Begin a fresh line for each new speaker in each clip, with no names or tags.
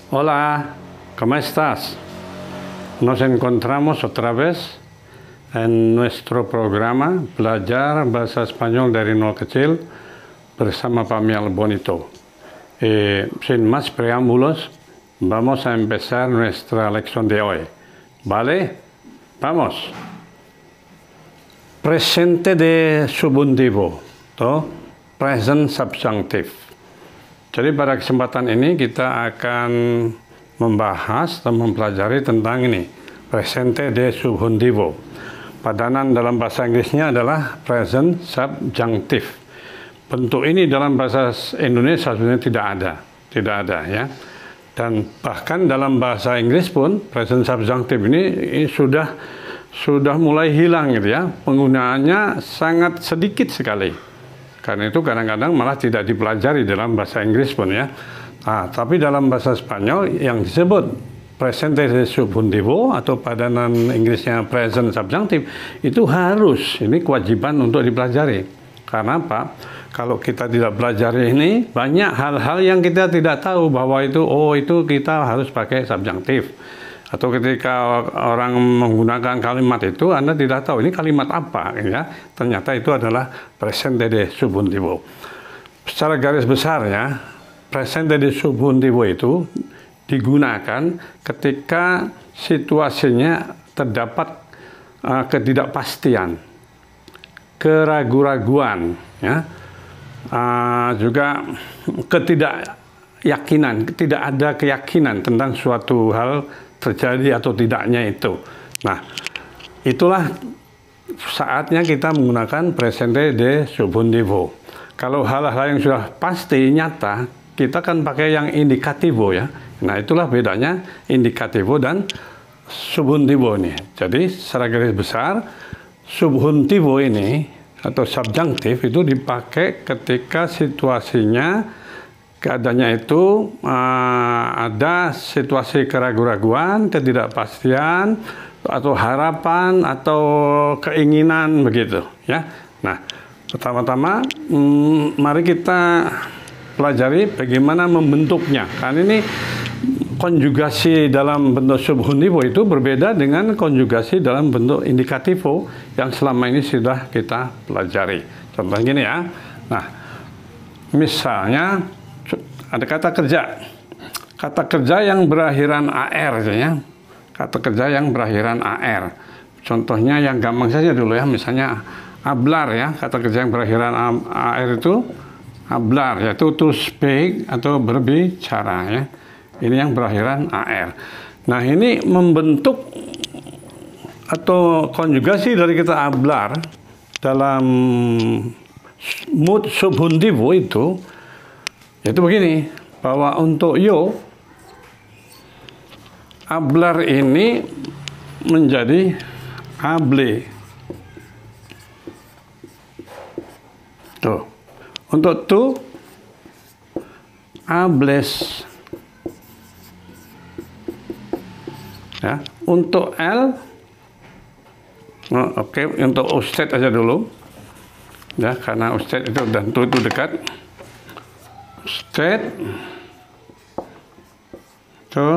Hola, ¿cómo estás? Nos encontramos otra vez en nuestro programa Belajar Bahasa Spanyol dari Nol Kecil bersama Pak Miel Bonito. Sin más preámbulos, vamos a empezar nuestra lección de hoy. ¿Vale? Vamos. Presente de subjuntivo, atau present subjunctive. Jadi pada kesempatan ini kita akan membahas atau mempelajari tentang ini, presente de subjuntivo. Padanan dalam bahasa Inggrisnya adalah present subjunctive. Bentuk ini dalam bahasa Indonesia sebenarnya tidak ada ya. Dan bahkan dalam bahasa Inggris pun present subjunctive ini sudah mulai hilang gitu ya. Penggunaannya sangat sedikit sekali. Karena itu kadang-kadang malah tidak dipelajari dalam bahasa Inggris pun ya. Nah, tapi dalam bahasa Spanyol yang disebut presente de subjuntivo atau padanan Inggrisnya present subjunctive itu harus, ini kewajiban untuk dipelajari. Karena apa? Kalau kita tidak pelajari ini, banyak hal-hal yang kita tidak tahu bahwa itu kita harus pakai subjunctive. Atau ketika orang menggunakan kalimat itu, Anda tidak tahu ini kalimat apa, ya. Ternyata itu adalah presente de subjuntivo. Secara garis besarnya, presente de subjuntivo itu digunakan ketika situasinya terdapat ketidakpastian, keraguan-raguan, ya. Juga ketidakyakinan, tidak ada keyakinan tentang suatu hal terjadi atau tidaknya itu. Nah, itulah saatnya kita menggunakan presente de subjuntivo. Kalau hal-hal yang sudah pasti, nyata, kita kan pakai yang indikativo ya. Nah, itulah bedanya indikativo dan subjuntivo ini. Jadi, secara garis besar, subjuntivo ini atau subjunctive itu dipakai ketika situasinya keadaannya itu ada situasi keraguan-raguan, ketidakpastian, atau harapan, atau keinginan begitu, ya. Nah, pertama-tama mari kita pelajari bagaimana membentuknya. Karena ini konjugasi dalam bentuk subjuntivo itu berbeda dengan konjugasi dalam bentuk indikativo yang selama ini sudah kita pelajari. Contoh gini ya. Nah, misalnya ada kata kerja yang berakhiran AR ya. Kata kerja yang berakhiran AR. Contohnya yang gampang saja dulu ya, misalnya hablar ya. Kata kerja yang berakhiran AR itu hablar, yaitu to speak atau berbicara ya. Ini yang berakhiran AR. Nah, ini membentuk atau konjugasi dari kata hablar dalam mood subjuntivo itu yaitu begini, bahwa untuk yo, hablar ini menjadi hable. Tuh. Untuk tu, hables. Ya. Untuk L, oke, untuk usted aja dulu. Ya, karena usted itu dan tu itu dekat. Usted itu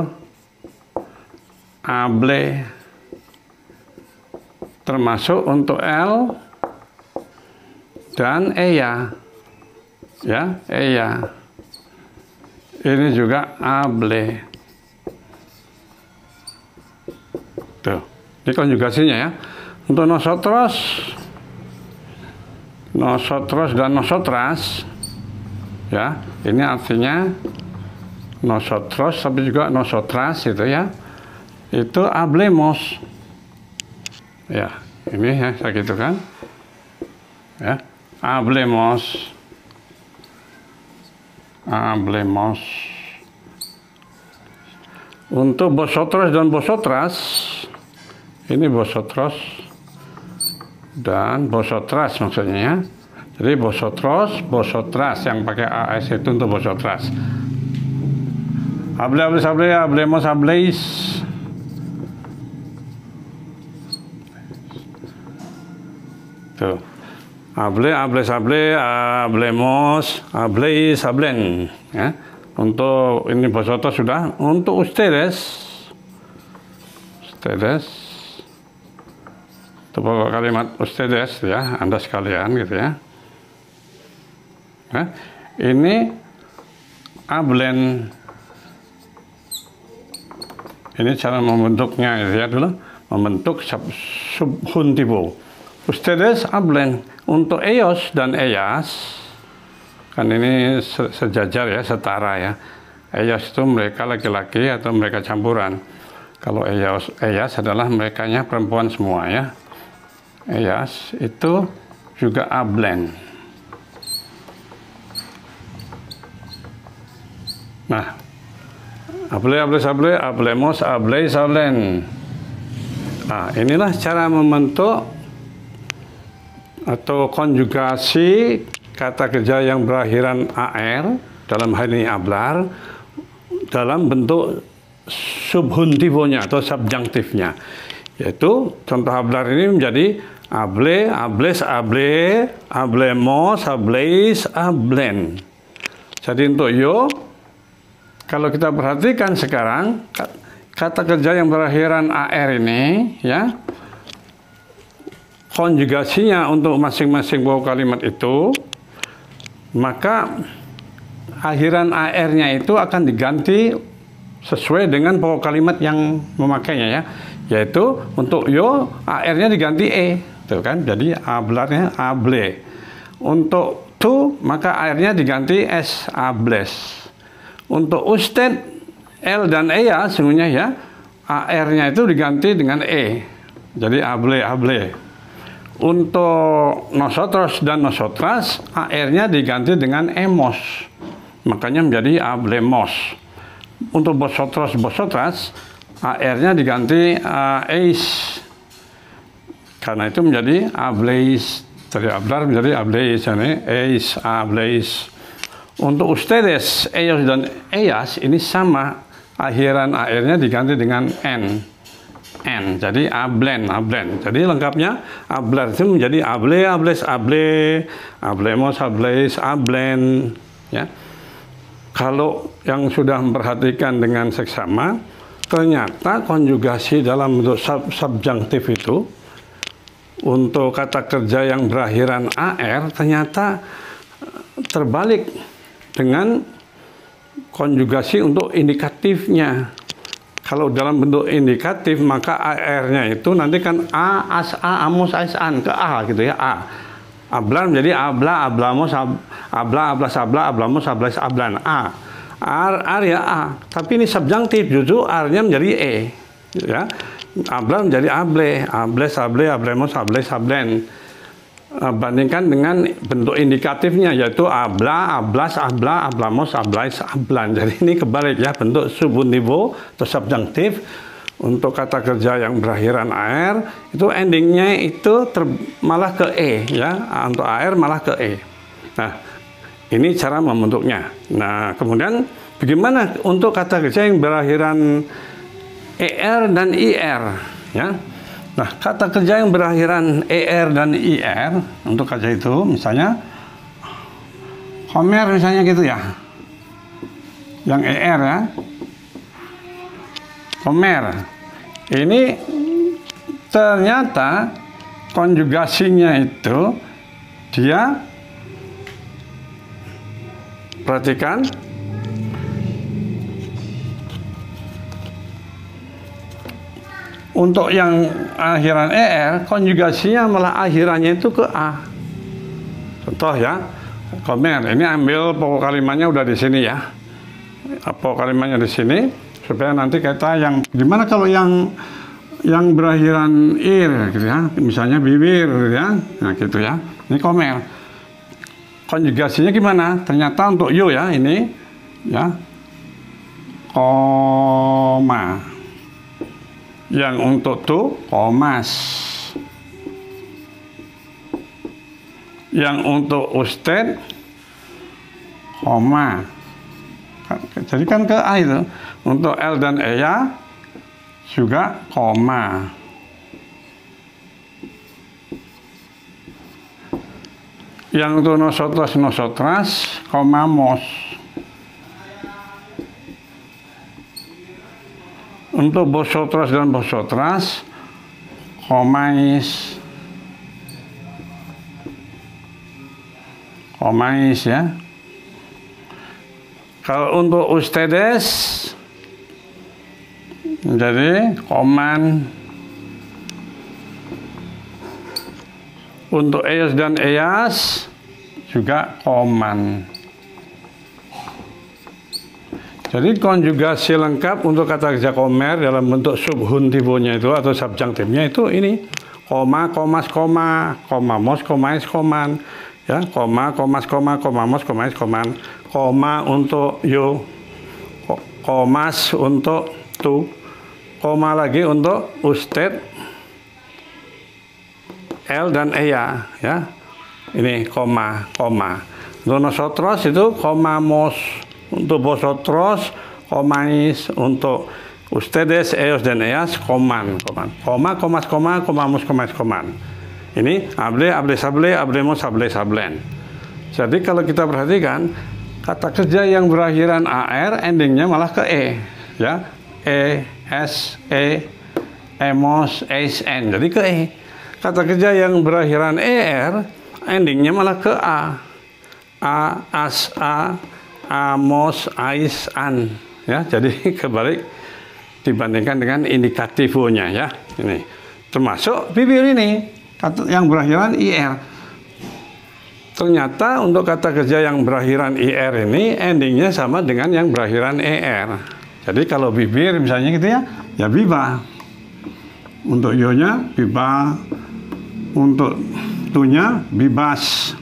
hable, termasuk untuk L dan ella, ya, ella. Ini juga hable. Tuh, ini konjugasinya ya. Untuk nosotros dan nosotras, ya, ini artinya nosotros tapi juga nosotras itu ya. Itu hablemos. Ya, ini ya saya gitu kan. Ya, hablemos. Hablemos. Untuk vosotros dan vosotras, ini vosotros dan vosotras maksudnya ya. Jadi vosotros, vosotras yang pakai AS itu untuk vosotras. Hablemos, habléis. Tuh. Hablemos, habléis, hablen. Ya. Untuk ini bosoto sudah. Untuk ustedes, itu pokok kalimat ustedes ya, Anda sekalian gitu ya. Nah, ini hablen. Ini cara membentuknya gitu ya dulu. Membentuk subjuntivo. Ustedes hablen. Untuk ellos dan ellas, kan ini sejajar ya, setara ya. Ellos itu mereka laki-laki atau mereka campuran. Kalau ellas adalah merekanya perempuan semua ya. Ellas itu juga hablen. Nah, hablemos, habléis, hablen. Nah, inilah cara membentuk atau konjugasi kata kerja yang berakhiran AR dalam hal ini hablar dalam bentuk subjuntivonya atau subjunktifnya, yaitu contoh hablar ini menjadi hable, hables, hable, hablemos, habléis, hablen. Jadi untuk yo, kalau kita perhatikan sekarang kata kerja yang berakhiran AR ini ya, konjugasinya untuk masing-masing pokok kalimat itu, maka akhiran AR-nya itu akan diganti sesuai dengan pokok kalimat yang memakainya ya, yaitu untuk yo AR-nya diganti e, tuh kan, jadi hablarnya hable. Untuk tu maka AR-nya diganti s, hables. Untuk usted, l dan ella semuanya ya, AR-nya itu diganti dengan e, jadi hable, hable. Untuk nosotros dan nosotras, AR-nya diganti dengan emos, makanya menjadi hablemos. Untuk vosotros, vosotras, AR-nya diganti eis, karena itu menjadi habléis. Dari hablar menjadi habléis, ini eis, habléis. Untuk ustedes, ellos dan ellas ini sama, akhiran AR-nya diganti dengan n, jadi hablen, hablen. Jadi lengkapnya hablar itu menjadi hable, hables, hable, hablemos, habléis, hablen ya. Kalau yang sudah memperhatikan dengan seksama, ternyata konjugasi dalam bentuk subjunktif itu untuk kata kerja yang berakhiran AR ternyata terbalik dengan konjugasi untuk indikatifnya. Kalau dalam bentuk indikatif maka AR-nya itu nanti kan a, as, a, amos, ais, an ke a gitu ya, a. Hablar menjadi habla, hablamos, habla, hablas, habla, hablamos, hablais, hablan, a. R ya a. Tapi ini subjunktif, justru R-nya menjadi e. Ya. Hablar menjadi hable, hables, hable, hablemos, hableis, hablen. Bandingkan dengan bentuk indikatifnya yaitu habla, hablas, habla, hablamos, hablais, hablan. Jadi ini kebalik ya, bentuk subjuntivo atau subjunktif untuk kata kerja yang berakhiran AR itu endingnya itu malah ke e ya, untuk AR malah ke e. Nah, ini cara membentuknya. Nah, kemudian bagaimana untuk kata kerja yang berakhiran ER dan IR ya. Nah, kata kerja yang berakhiran ER dan IR untuk kerja itu misalnya Homer misalnya gitu ya, yang ER ya, Homer ini ternyata konjugasinya itu dia, perhatikan, untuk yang akhiran ER, konjugasinya malah akhirannya itu ke A. Contoh ya, Homer, ini ambil pokok kalimatnya udah di sini ya. Pokok kalimatnya di sini, supaya nanti kita yang, gimana kalau yang berakhiran ir gitu ya, misalnya bibir gitu ya, nah gitu ya. Ini Homer. Konjugasinya gimana? Ternyata untuk you ya, ini ya, koma. Yang untuk tu, komas. Yang untuk usted, koma. Jadi kan ke A itu. Untuk L dan ella juga koma. Yang untuk nosotros, nosotras, komamos. untuk bosotros dan bosotras, komais, ya. Kalau untuk ustedes jadi koman. Untuk ellos dan ellas juga koman. Jadi konjugasi lengkap untuk kata kerja komer dalam bentuk subjuntivonya itu atau subjunktifnya itu ini koma, komas, koma, komamos, komais, koman, ya, koma, komas, koma, komamos, komais, koman, koma untuk yo, komas untuk tu, koma lagi untuk usted, el dan ella, ya. Ini koma. Untuk nosotros itu komamos, untuk vosotros komais, untuk ustedes, ellos dan ellas koman. Koma, komas, koma, komamos, komais, koman. Ini hable, sable, hablemos, sablen. Jadi kalau kita perhatikan kata kerja yang berakhiran AR endingnya malah ke E, ya. E, S, E, emos, eis, N. Jadi ke E. Kata kerja yang berakhiran ER endingnya malah ke A. A, as, A, amos, ais, an. Ya, jadi kebalik dibandingkan dengan indikativonya, ya. Ini termasuk bibir ini yang berakhiran IR. Ternyata untuk kata kerja yang berakhiran IR ini endingnya sama dengan yang berakhiran ER. Jadi kalau bibir misalnya gitu ya, ya biba. Untuk ionya biba. Untuk tunya bibas.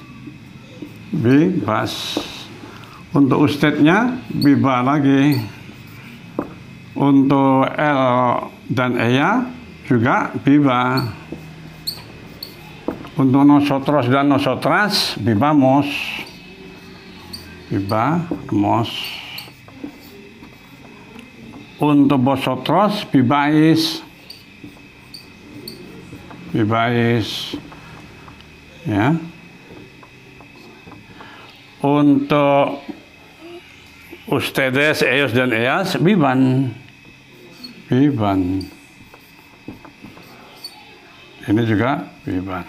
Untuk ustednya biba lagi. Untuk L dan Ea juga biba. Untuk nosotros dan nosotras bibamos. Untuk vosotros bibais, ya. Untuk ustedes, ellos dan ellas biban. Ini juga biban.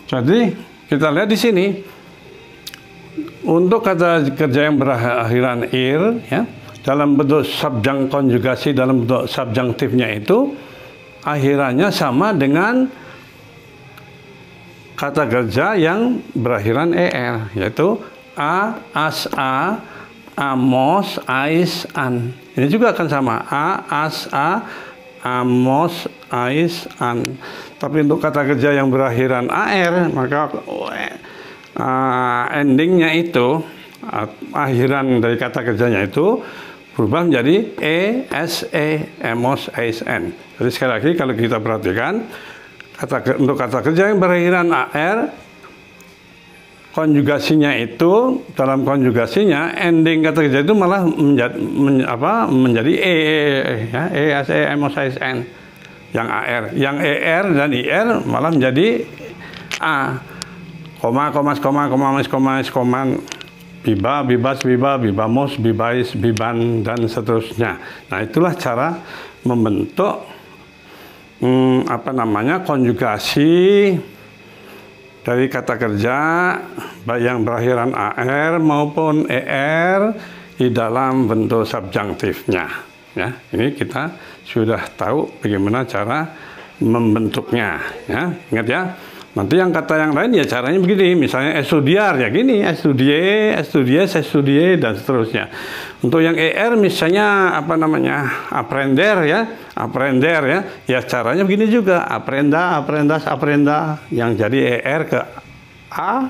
Jadi kita lihat di sini untuk kata kerja yang berakhiran ir, ya, dalam bentuk subjang konjugasi dalam bentuk subjunktifnya itu akhirannya sama dengan kata kerja yang berakhiran er, yaitu a, as, a, amos, ais, an. Ini juga akan sama a, as, a, amos, ais, an. Tapi untuk kata kerja yang berakhiran ar, maka endingnya itu, akhiran dari kata kerjanya itu berubah menjadi e, s, e, emos, ais, n. Jadi sekali lagi kalau kita perhatikan untuk kata kerja yang berakhiran ar, konjugasinya itu, dalam konjugasinya ending kata kerja itu malah menjadi e, ya, e, s, e, emos, ais, n. Yang AR, yang ER dan IR malah menjadi A. Koma, komas, koma, komamis, komais, koman, biba, bibas, biba, bibamos, bibais, biban, dan seterusnya. Nah, itulah cara membentuk konjugasi dari kata kerja baik yang berakhiran AR maupun ER di dalam bentuk subjunktifnya. Ya, ini kita sudah tahu bagaimana cara membentuknya. Ya, ingat ya. Nanti yang kata yang lain ya caranya begini. Misalnya estudiar ya gini, estudies, dan seterusnya. Untuk yang ER misalnya aprender ya. Ya caranya begini juga. Aprenda, aprendas, aprenda. Yang jadi ER ke A.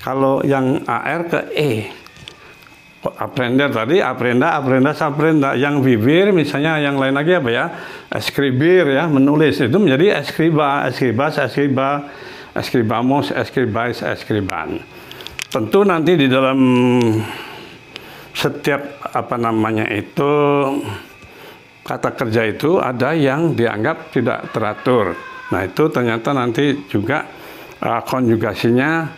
Kalau yang AR ke E. Aprender tadi, aprenda, aprendas, aprenda. Yang bibir misalnya yang lain lagi apa ya? Escribir ya, menulis. Itu menjadi escriba, escribas, escriba, escribamos, escribais, escriban. Tentu nanti di dalam setiap itu kata kerja itu ada yang dianggap tidak teratur. Nah, itu ternyata nanti juga konjugasinya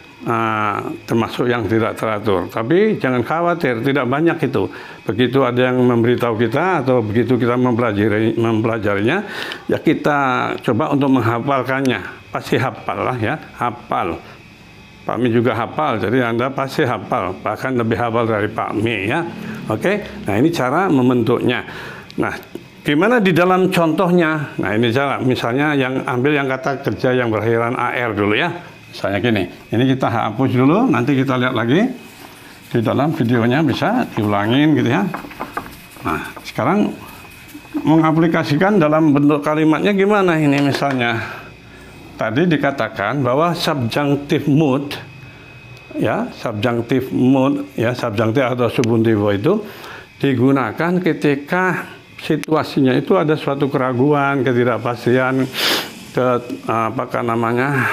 termasuk yang tidak teratur. Tapi jangan khawatir, tidak banyak itu. Begitu ada yang memberitahu kita atau begitu kita mempelajarinya, ya kita coba untuk menghafalkannya. Pasti hafal lah ya, hafal. Pak Mi juga hafal, jadi Anda pasti hafal, bahkan lebih hafal dari Pak Mi ya. Oke, nah ini cara membentuknya. Nah, gimana di dalam contohnya? Nah ini cara, misalnya yang ambil yang kata kerja yang berakhiran AR dulu ya. Misalnya gini, ini kita hapus dulu, nanti kita lihat lagi di dalam videonya, bisa diulangin gitu ya. Nah, sekarang mengaplikasikan dalam bentuk kalimatnya gimana ini misalnya. Tadi dikatakan bahwa subjunctive mood, ya, subjunctive mood, ya, subjunctive atau subjuntivo itu digunakan ketika situasinya itu ada suatu keraguan, ketidakpastian, apakah namanya,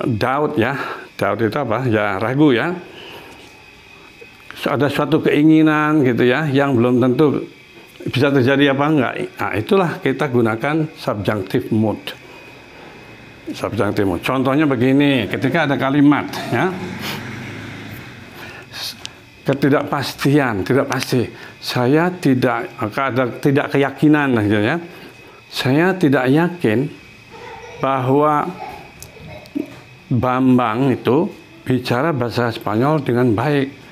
doubt ya, doubt itu apa? Ya ragu ya. Ada suatu keinginan gitu ya, yang belum tentu bisa terjadi apa enggak. Nah, itulah kita gunakan subjunctive mood. Subjunctive mood. Contohnya begini, ketika ada kalimat ya, ketidakpastian, tidak pasti. Saya tidak, ada tidak keyakinan gitu ya. Saya tidak yakin bahwa Bambang itu bicara bahasa Spanyol dengan baik.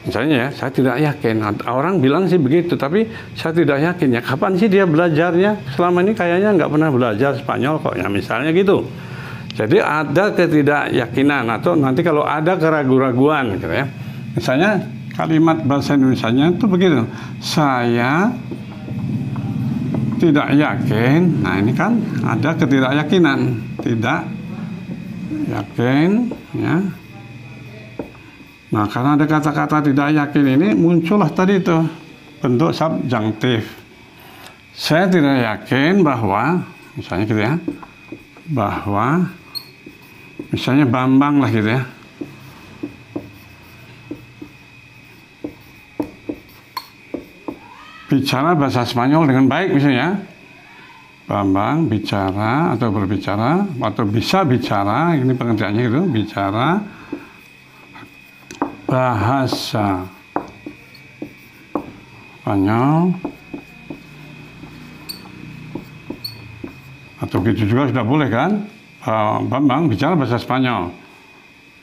Misalnya ya, saya tidak yakin. Orang bilang sih begitu, tapi saya tidak yakin ya. Kapan sih dia belajarnya? Selama ini kayaknya nggak pernah belajar Spanyol kok ya, misalnya gitu. Jadi ada ketidakyakinan atau nanti kalau ada keraguan-raguan gitu ya. Misalnya kalimat bahasa Indonesianya itu begitu. Saya tidak yakin. Nah ini kan ada ketidakyakinan. Tidak yakin ya. Nah, karena ada kata-kata tidak yakin ini, muncullah tadi itu bentuk subjunctive. Saya tidak yakin bahwa, misalnya gitu ya, bahwa, misalnya Bambang lah gitu ya. Bicara bahasa Spanyol dengan baik misalnya. Bambang bicara atau berbicara, atau bisa bicara, ini pengertiannya gitu, bicara bahasa Spanyol, atau gitu juga sudah boleh kan? Bambang bicara bahasa Spanyol,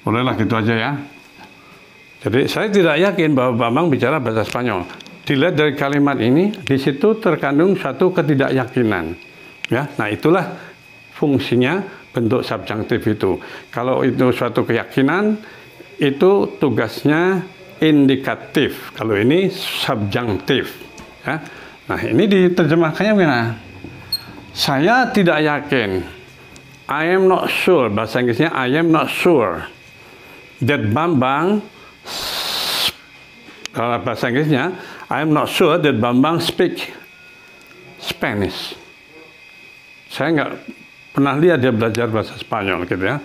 bolehlah gitu aja ya. Jadi saya tidak yakin bahwa Bambang bicara bahasa Spanyol. Dilihat dari kalimat ini, di situ terkandung satu ketidakyakinan, ya. Nah itulah fungsinya bentuk subjunctive itu. Kalau itu suatu keyakinan, itu tugasnya indikatif. Kalau ini subjunctif. Ya. Nah ini diterjemahkannya gimana? Saya tidak yakin. I am not sure. Bahasa Inggrisnya I am not sure that Bambang. Kalau bahasa Inggrisnya I am not sure that Bambang speak Spanish. Saya nggak pernah lihat dia belajar bahasa Spanyol gitu ya.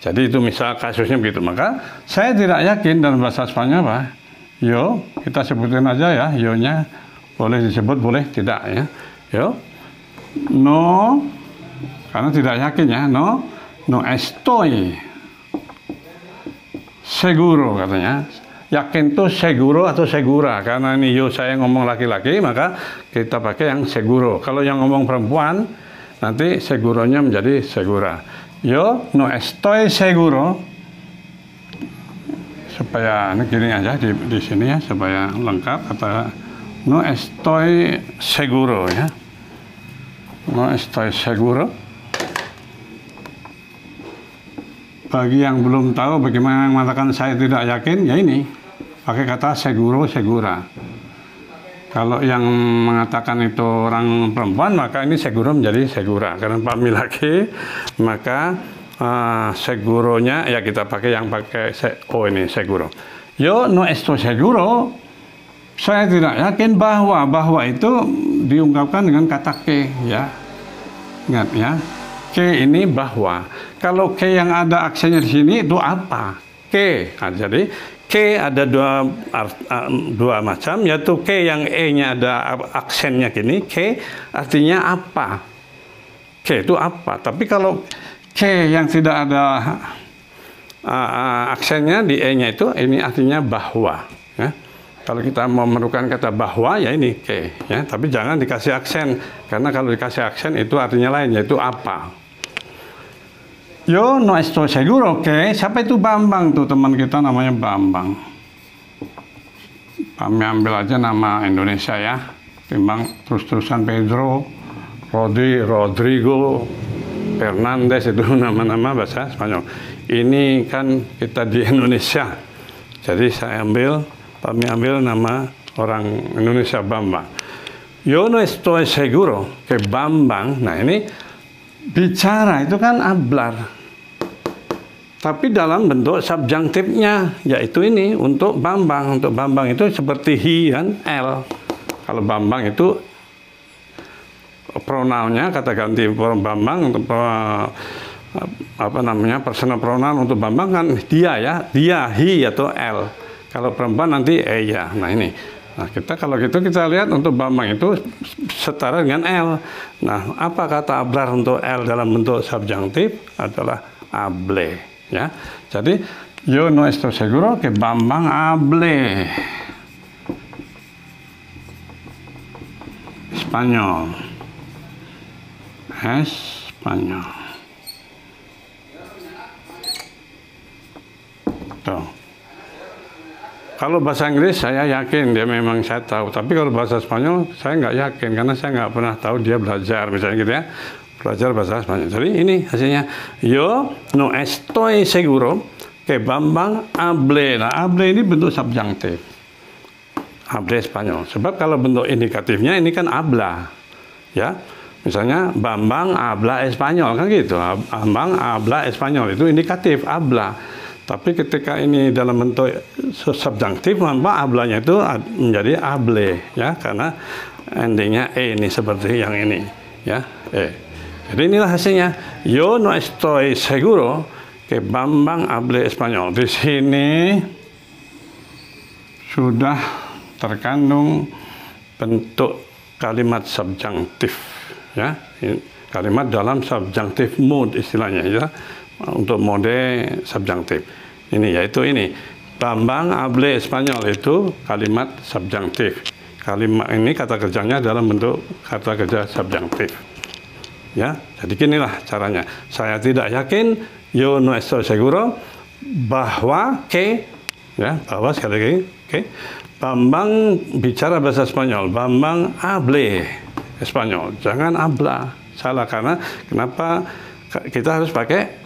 Jadi itu misal kasusnya begitu, maka saya tidak yakin dalam bahasa Spanyol apa. Yo, kita sebutin aja ya, yo-nya boleh disebut, boleh tidak ya. Yo, no, karena tidak yakin ya, no estoy seguro katanya. Yakin tuh seguro atau segura, karena ini yo saya ngomong laki-laki, maka kita pakai yang seguro. Kalau yang ngomong perempuan, nanti seguronya menjadi segura. Yo no estoy seguro, supaya ini gini aja di sini ya, supaya lengkap, kata no estoy seguro ya, no estoy seguro. Bagi yang belum tahu bagaimana mengatakan saya tidak yakin, ya ini pakai kata seguro segura. Kalau yang mengatakan itu orang perempuan, maka ini seguro menjadi segura. Karena Pak Mi laki, maka seguronya ya kita pakai yang pakai ini seguro. Yo no estoy seguro. Saya tidak yakin bahwa itu diungkapkan dengan kata que ya. Ingat ya. Que ini bahwa. Kalau que yang ada aksennya di sini itu apa? Que. Nah, jadi que ada dua macam, yaitu que yang e-nya ada aksennya gini, que artinya apa? Que itu apa? Tapi kalau que yang tidak ada aksennya di e-nya itu ini artinya bahwa. Ya. Kalau kita mau memerlukan kata bahwa ya ini ke, ya. Tapi jangan dikasih aksen karena kalau dikasih aksen itu artinya lain, yaitu apa. Yo no estoy seguro que siapa itu Bambang tuh, teman kita namanya Bambang. Kami ambil aja nama Indonesia ya, timbang terus-terusan Pedro, Rodrigo, Fernandes itu nama-nama bahasa Spanyol. Ini kan kita di Indonesia, jadi kami ambil nama orang Indonesia Bambang. Yo no estoy seguro que Bambang. Nah ini bicara itu kan hablar, tapi dalam bentuk subjunktifnya, yaitu ini untuk Bambang. Untuk Bambang itu seperti he dan L. Kalau Bambang itu pronounnya, kata ganti Bambang untuk personal pronoun untuk Bambang kan dia ya, dia, he atau L. Kalau perempuan nanti ya. Nah ini, nah kalau gitu kita lihat untuk Bambang itu setara dengan L. Nah apa kata hablar untuk L dalam bentuk subjunktif adalah hable, ya. Jadi yo no estoy seguro que Bambang hable Spanyol. Spanyol. Tuh. Kalau bahasa Inggris saya yakin dia memang saya tahu, tapi kalau bahasa Spanyol saya nggak yakin karena saya nggak pernah tahu dia belajar misalnya gitu ya, belajar bahasa Spanyol. Jadi ini hasilnya, yo no estoy seguro que Bambang hable. Nah hable ini bentuk subjunktif, hable Spanyol. Sebab kalau bentuk indikatifnya ini kan habla, ya. Misalnya Bambang habla Espanyol kan gitu, Bambang habla Espanyol itu indikatif habla. Tapi ketika ini dalam bentuk subjunktif, maka hablanya itu menjadi hable, ya, karena endingnya e ini seperti yang ini, ya. Jadi inilah hasilnya. Yo no estoy seguro que Bambang hable Espanyol. Di sini sudah terkandung bentuk kalimat subjunktif, ya. Kalimat dalam subjunctive mood istilahnya, ya. Untuk mode subjunktif ini, yaitu ini Bambang hable Espanyol itu kalimat subjunktif. Kalimat ini kata kerjanya dalam bentuk kata kerja subjunktif, ya. Jadi inilah caranya. Saya tidak yakin, yo no estoy seguro, bahwa ya, bahwa sekali lagi Bambang bicara bahasa Spanyol, Bambang hable Espanyol, jangan habla. Salah, karena kenapa kita harus pakai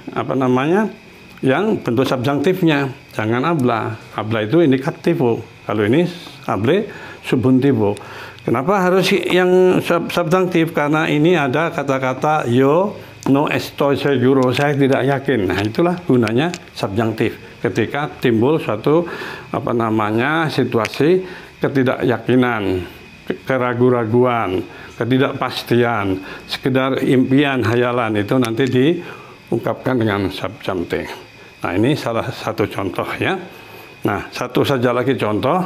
yang bentuk subjunktifnya, jangan habla. Habla itu indikativo, kalau ini hable subjuntivo. Kenapa harus yang subjunktif? Karena ini ada kata-kata yo no estoy seguro, saya tidak yakin. Nah itulah gunanya subjunktif ketika timbul suatu situasi ketidakyakinan, keraguan-raguan, ketidakpastian, sekedar impian, hayalan, itu nanti diungkapkan dengan subjunktif. Nah ini salah satu contoh, ya. Nah satu saja lagi contoh,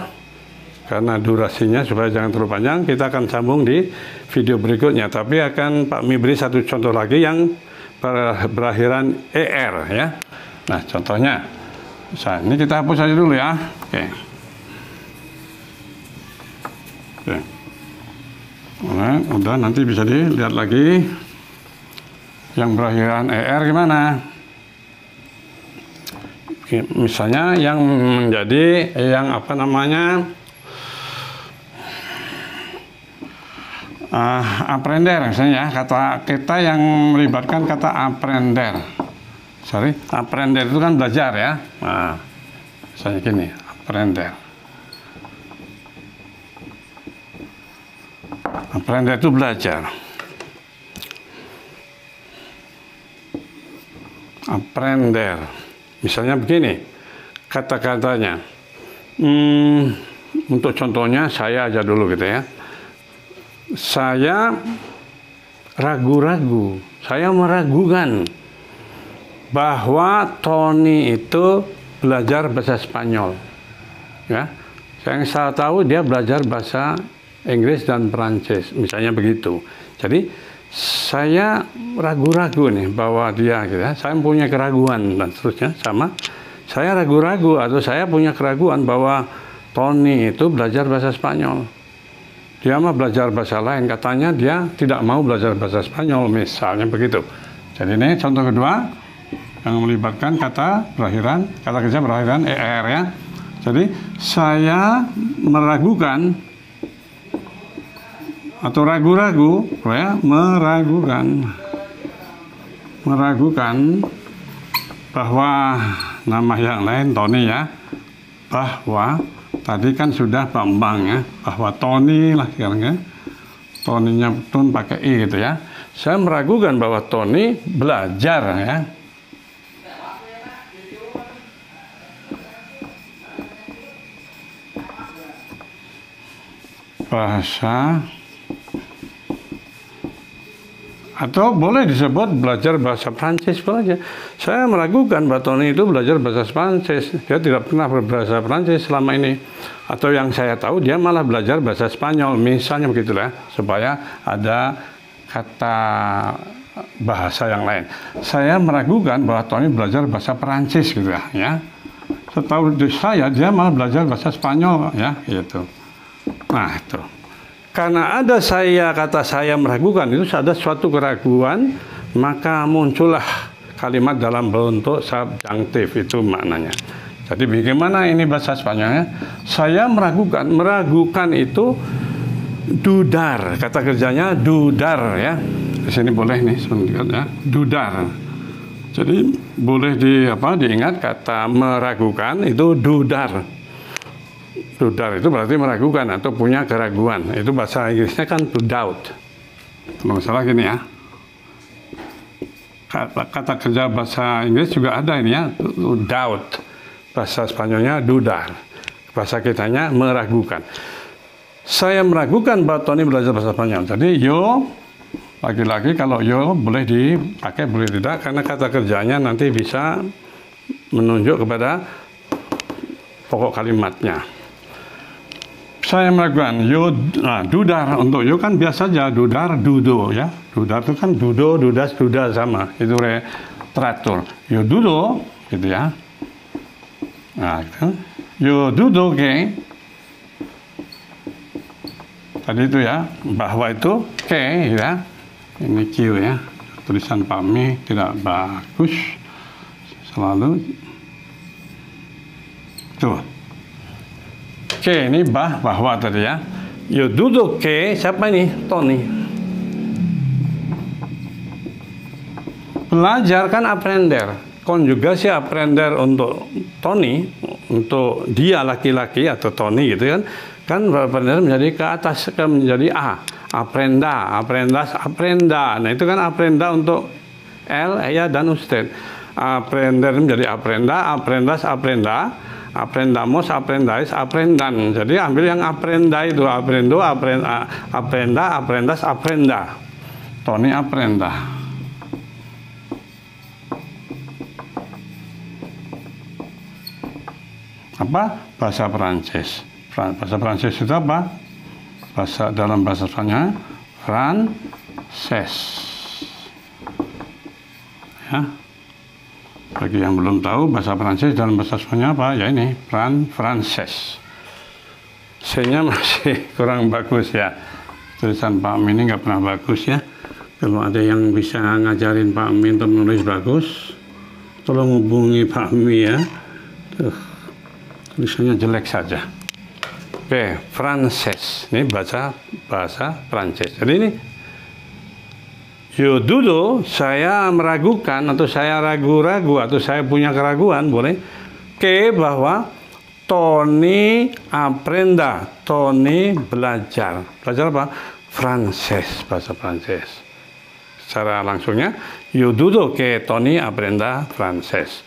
karena durasinya supaya jangan terlalu panjang, kita akan sambung di video berikutnya. Tapi akan Pak Mi beri satu contoh lagi yang berakhiran er, ya. Nah contohnya, ini kita hapus aja dulu ya. Oke. Nah, udah, nanti bisa dilihat lagi yang berakhiran er gimana. Misalnya yang menjadi aprender, misalnya ya, kata kita yang melibatkan kata aprender. Aprender itu kan belajar, ya. Nah, misalnya gini, aprender. Aprender itu belajar. Aprender. Misalnya begini, kata-katanya. Untuk contohnya saya aja dulu gitu ya. Saya ragu-ragu, saya meragukan bahwa Tony itu belajar bahasa Spanyol. Ya. Yang saya tahu dia belajar bahasa Inggris dan Perancis, misalnya begitu. Jadi saya ragu-ragu nih bahwa dia, gitu ya, saya punya keraguan dan seterusnya sama saya ragu-ragu atau saya punya keraguan bahwa Tony itu belajar bahasa Spanyol. Dia mah belajar bahasa lain, katanya dia tidak mau belajar bahasa Spanyol, misalnya begitu. Jadi ini contoh kedua yang melibatkan kata kerja berakhiran ER ya. Jadi saya meragukan atau ragu-ragu ya, meragukan bahwa nama yang lain Tony ya, bahwa tadi kan sudah Bambang ya, bahwa Tony lah sekarang ya, Tony-nya pun pakai I gitu ya. Saya meragukan bahwa Tony belajar ya, bahasa, atau boleh disebut belajar bahasa Prancis saja. Saya meragukan bahwa Tony itu belajar bahasa Prancis. Dia tidak pernah berbahasa Prancis selama ini. Atau yang saya tahu dia malah belajar bahasa Spanyol, misalnya begitulah, supaya ada kata bahasa yang lain. Saya meragukan bahwa Tony belajar bahasa Prancis gitu ya. Setahu saya dia malah belajar bahasa Spanyol ya, gitu. Nah itu. Karena ada kata saya meragukan, itu ada suatu keraguan, maka muncullah kalimat dalam bentuk subjunktif, itu maknanya. Jadi bagaimana ini bahasa Spanyolnya? Saya meragukan itu dudar, kata kerjanya dudar ya. Di sini boleh nih sebentar ya, dudar. Jadi boleh diingat kata meragukan itu dudar. Dudar itu berarti meragukan atau punya keraguan. Itu bahasa Inggrisnya kan to doubt. Kalau nggak salah gini ya. Kata kerja bahasa Inggris juga ada ini ya, to doubt. Bahasa Spanyolnya dudar. Bahasa kitanya meragukan. Saya meragukan bahwa Tony belajar bahasa Spanyol. Jadi yo, lagi-lagi kalau yo boleh dipakai, boleh tidak, karena kata kerjanya nanti bisa menunjuk kepada pokok kalimatnya. Saya meragukan dudar, untuk yo kan biasa aja dudar, dudo ya. Dudar itu kan dudo, dudas, duda sama. Itu teratur. Yo dudo gitu ya. Nah, gitu. Yo dudo ke. Tadi itu ya, bahwa itu ke ya. Ini Q ya. Tulisan Pak Mi tidak bagus. Selalu tuh. Oke, ini bahwa tadi ya. Yo duduk ke, siapa ini? Tony. Belajar kan aprender. Konjugasi aprender untuk Tony, untuk dia laki-laki atau Tony gitu kan. Kan aprender menjadi ke atas, menjadi A. Aprenda, aprendas, aprenda. Nah itu kan aprenda untuk L, ya dan usted. Aprender menjadi aprenda, aprendas, aprenda. Aprendamos, aprendais, aprendan. Jadi ambil yang aprenda itu, aprendo, aprenda, aprendas, aprenda. Tony aprenda. Apa? Bahasa Prancis. Bahasa Prancis itu apa? Dalam bahasa Spanyol, Frances. Ya. Bagi yang belum tahu bahasa Prancis dalam bahasa Spanyol apa? Ya ini, Frances. C-nya masih kurang bagus ya. Tulisan Pak Amin ini nggak pernah bagus ya. Kalau ada yang bisa ngajarin Pak Amin untuk menulis bagus, tolong hubungi Pak Amin ya. Tulisannya jelek saja. Oke, Frances. Ini bahasa Prancis. Jadi ini yo dulu saya meragukan atau saya ragu-ragu atau saya punya keraguan, boleh ke bahwa Tony aprenda, Tony belajar apa? Frances, bahasa Prancis. Secara langsungnya yo dulu ke Tony aprenda Frances.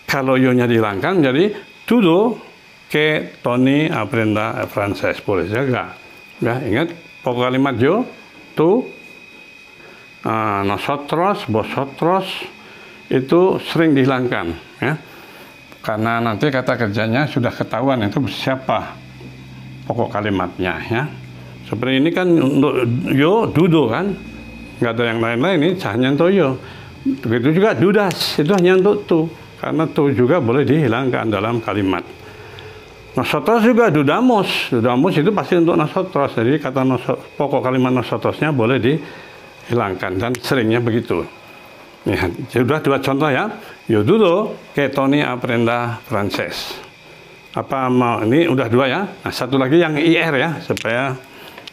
Kalau yo-nya dihilangkan jadi dulu ke Tony aprenda Frances, boleh juga. Ya, ingat pokok kalimat yo, tu, nosotros, vosotros itu sering dihilangkan ya, karena nanti kata kerjanya sudah ketahuan itu siapa pokok kalimatnya ya. Seperti ini kan untuk yo dudo kan, nggak ada yang lain-lain, ini hanya untuk yo. Begitu juga dudas, itu hanya untuk tu. karena tu juga boleh dihilangkan dalam kalimat. Nosotros juga dudamos. Dudamos itu pasti untuk nosotros. Jadi kata pokok kalimat nosotros-nya boleh dihilangkan dan seringnya begitu. Ya, sudah 2 contoh ya. Yo dulu que Tony aprenda francés. Apa mau ini udah 2 ya. Nah, satu lagi yang IR ya supaya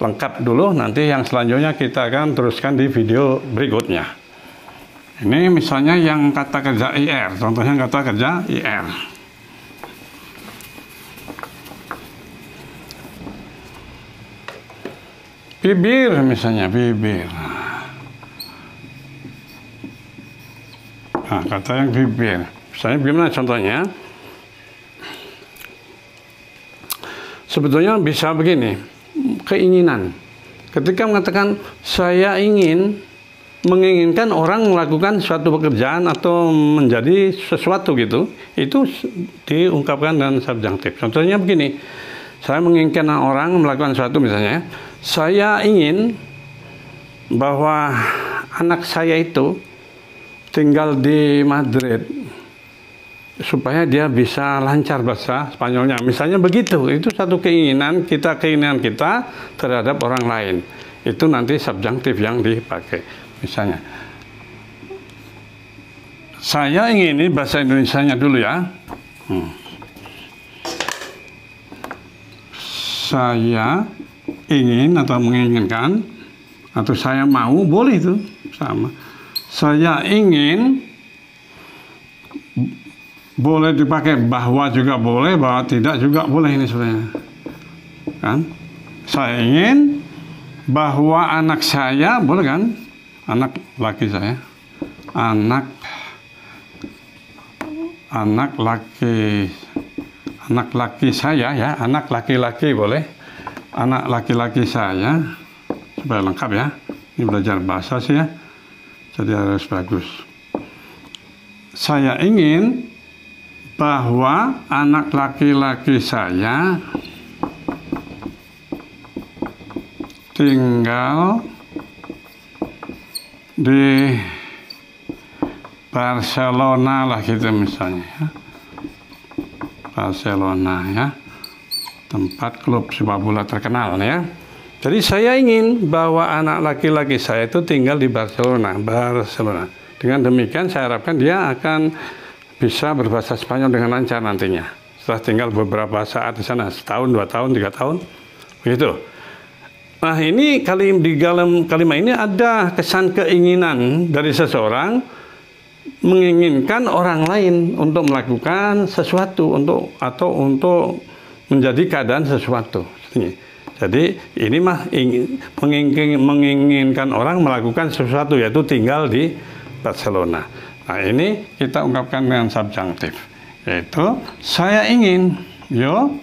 lengkap dulu. Nanti yang selanjutnya kita akan teruskan di video berikutnya. Ini misalnya yang kata kerja IR. Contohnya kata kerja IR. Bibir misalnya, bibir. Nah, kata yang bibir. Misalnya bagaimana contohnya? Sebetulnya bisa begini, keinginan. Ketika mengatakan saya menginginkan orang melakukan suatu pekerjaan atau menjadi sesuatu gitu, itu diungkapkan dengan subjunktif. Contohnya begini, saya menginginkan orang melakukan sesuatu misalnya, saya ingin bahwa anak saya itu tinggal di Madrid supaya dia bisa lancar bahasa Spanyolnya. Misalnya begitu, itu satu keinginan kita terhadap orang lain. Itu nanti subjunktif yang dipakai. Misalnya, saya ingin, ini bahasa Indonesianya dulu ya. Saya ingin atau menginginkan, atau saya mau, boleh itu sama. Saya ingin, boleh dipakai bahwa juga boleh, bahwa tidak juga boleh ini sebenarnya. Kan? Saya ingin bahwa anak saya, boleh kan? Anak laki saya. Anak laki saya ya, anak laki-laki boleh. Anak laki-laki saya, supaya lengkap ya. Ini belajar bahasa sih ya. Jadi harus bagus. Saya ingin bahwa anak laki-laki saya tinggal di Barcelona lah gitu misalnya ya. Barcelona ya. Tempat klub sepak bola terkenal ya. Jadi saya ingin bahwa anak laki-laki saya itu tinggal di Barcelona. Dengan demikian saya harapkan dia akan bisa berbahasa Spanyol dengan lancar nantinya. Setelah tinggal beberapa saat di sana, 1 tahun, 2 tahun, 3 tahun, begitu. Nah ini di dalam kalimat ini ada kesan keinginan dari seseorang menginginkan orang lain untuk melakukan sesuatu atau untuk menjadi keadaan sesuatu. Jadi ini menginginkan orang melakukan sesuatu, yaitu tinggal di Barcelona. Nah ini kita ungkapkan dengan subjunktif, yaitu saya ingin, yo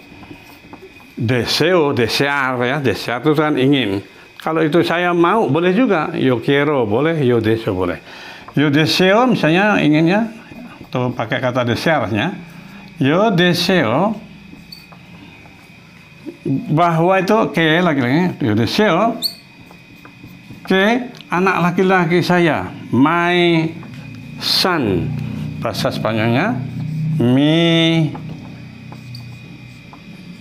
deseo, desear ya, desear itu kan ingin. Kalau itu saya mau, boleh juga, yo quiero boleh, yo deseo boleh. Yo deseo misalnya inginnya, atau pakai kata desearnya, yo deseo bahwa itu ke laki-laki, yo deseo ke anak laki-laki saya, my son, bahasa Spanyolnya mi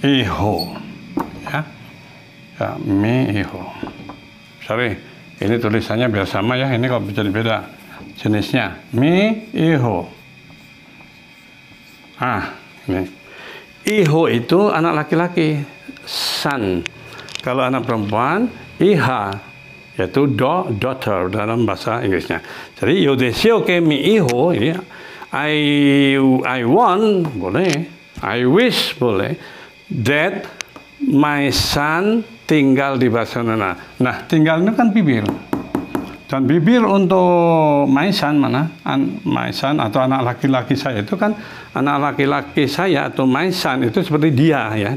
hijo ya, mi hijo. Sorry, ini tulisannya biar sama ya, ini kok jadi beda jenisnya, mi hijo. Ini hijo itu anak laki-laki, son. Kalau anak perempuan, hija, yaitu daughter dalam bahasa Inggrisnya. Jadi yo deseo que mi hijo, ini I want boleh, I wish boleh, that my son tinggal di Barcelona. Nah, tinggal itu kan bibir. Dan bibir untuk my son mana? My son atau anak laki-laki saya itu kan, anak laki-laki saya atau my son itu seperti dia ya,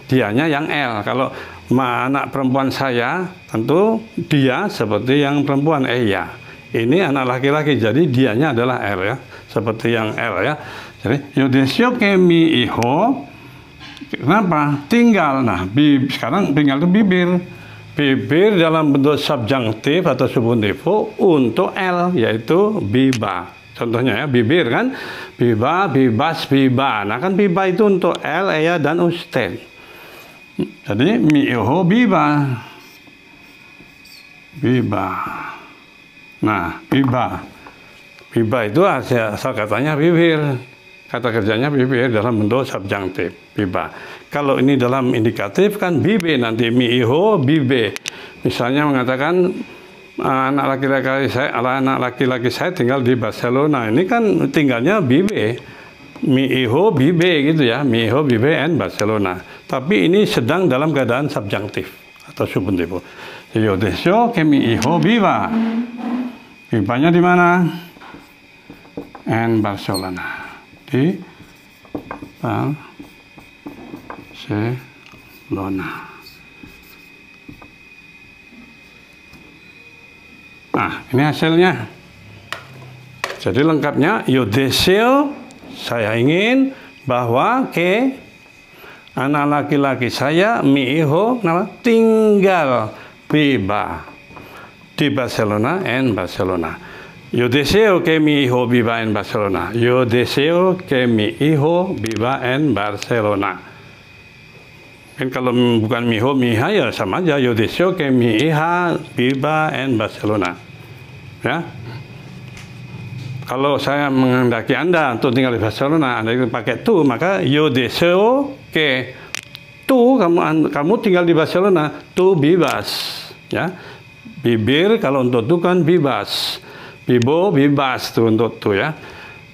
dianya yang L. Kalau anak perempuan saya tentu dia seperti yang perempuan ya. Ini anak laki-laki, jadi dianya adalah L ya, seperti yang L ya. Jadi yo deseo que mi hijo, kenapa? Tinggal. Nah, sekarang tinggal itu bibir. Bibir dalam bentuk subjunktif atau subjuntivo untuk L, yaitu biba. Contohnya ya, bibir kan, biba, bibas, biba. Nah kan biba itu untuk L, Ea, dan Usten. Jadi miho biba. Biba. Nah, biba. Biba itu asal katanya bibir. Kata kerjanya bibir dalam bentuk subjunktif. Biba. Kalau ini dalam indikatif kan bibe, nanti miho bibe. Misalnya mengatakan anak laki-laki saya tinggal di Barcelona. Ini kan tinggalnya bibe. Mi iho bibe gitu ya. Mi iho bibe and Barcelona. Tapi ini sedang dalam keadaan subjunktif atau subjuntivo. Yo deseo que mi hijo viva. Vivanya di mana? En Barcelona. Di Barcelona. Nah, ini hasilnya. Jadi lengkapnya, yo deseo, saya ingin bahwa anak laki-laki saya, mi hijo, tinggal viva di Barcelona, en Barcelona. Yo deseo que mi hijo viva en Barcelona. Yo deseo que mi hijo viva en Barcelona. Kan kalau bukan mi hijo, mi hija ya sama aja. Yo deseo que mi hija viva en Barcelona. Ya. Kalau saya menghendaki Anda untuk tinggal di Barcelona, Anda pakai tu, maka yo deseo que tu kamu tinggal di Barcelona, tu vivas, ya. Bibir kalau untuk tu kan vivas, bibo vivas tu untuk tu ya.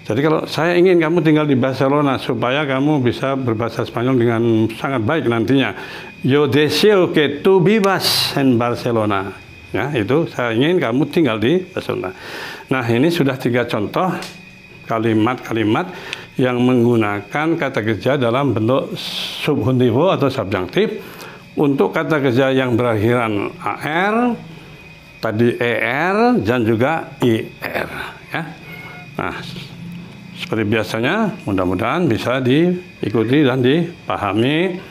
Jadi kalau saya ingin kamu tinggal di Barcelona supaya kamu bisa berbahasa Spanyol dengan sangat baik nantinya, yo deseo que tu vivas en Barcelona. Ya, itu saya ingin kamu tinggal di Barcelona. Nah, ini sudah 3 contoh kalimat-kalimat yang menggunakan kata kerja dalam bentuk subjuntivo atau subjunktif. Untuk kata kerja yang berakhiran AR, tadi ER, dan juga IR. Ya. Nah, seperti biasanya, mudah-mudahan bisa diikuti dan dipahami.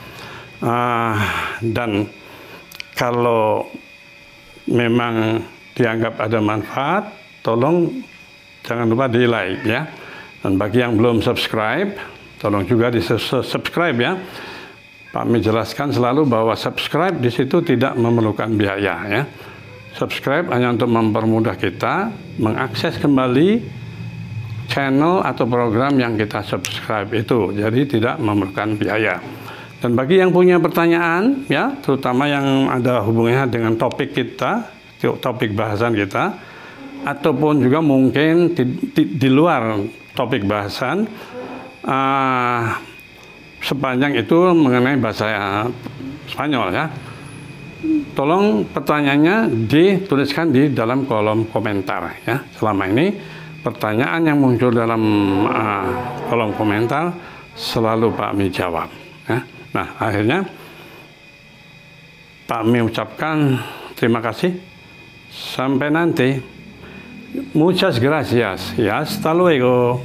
Dan kalau memang dianggap ada manfaat, tolong jangan lupa di like ya. Dan bagi yang belum subscribe, tolong juga di subscribe ya. Pak Mi jelaskan selalu bahwa subscribe di situ tidak memerlukan biaya ya. Subscribe hanya untuk mempermudah kita mengakses kembali channel atau program yang kita subscribe itu. Jadi tidak memerlukan biaya. Dan bagi yang punya pertanyaan, ya, terutama yang ada hubungannya dengan topik kita, topik bahasan kita, ataupun juga mungkin di luar topik bahasan, sepanjang itu mengenai bahasa Spanyol, ya, tolong pertanyaannya dituliskan di dalam kolom komentar, ya. Selama ini pertanyaan yang muncul dalam kolom komentar selalu Pak Mi jawab, ya. Nah, akhirnya Pak Mi ucapkan terima kasih. Sampai nanti. Muchas gracias. Y hasta luego.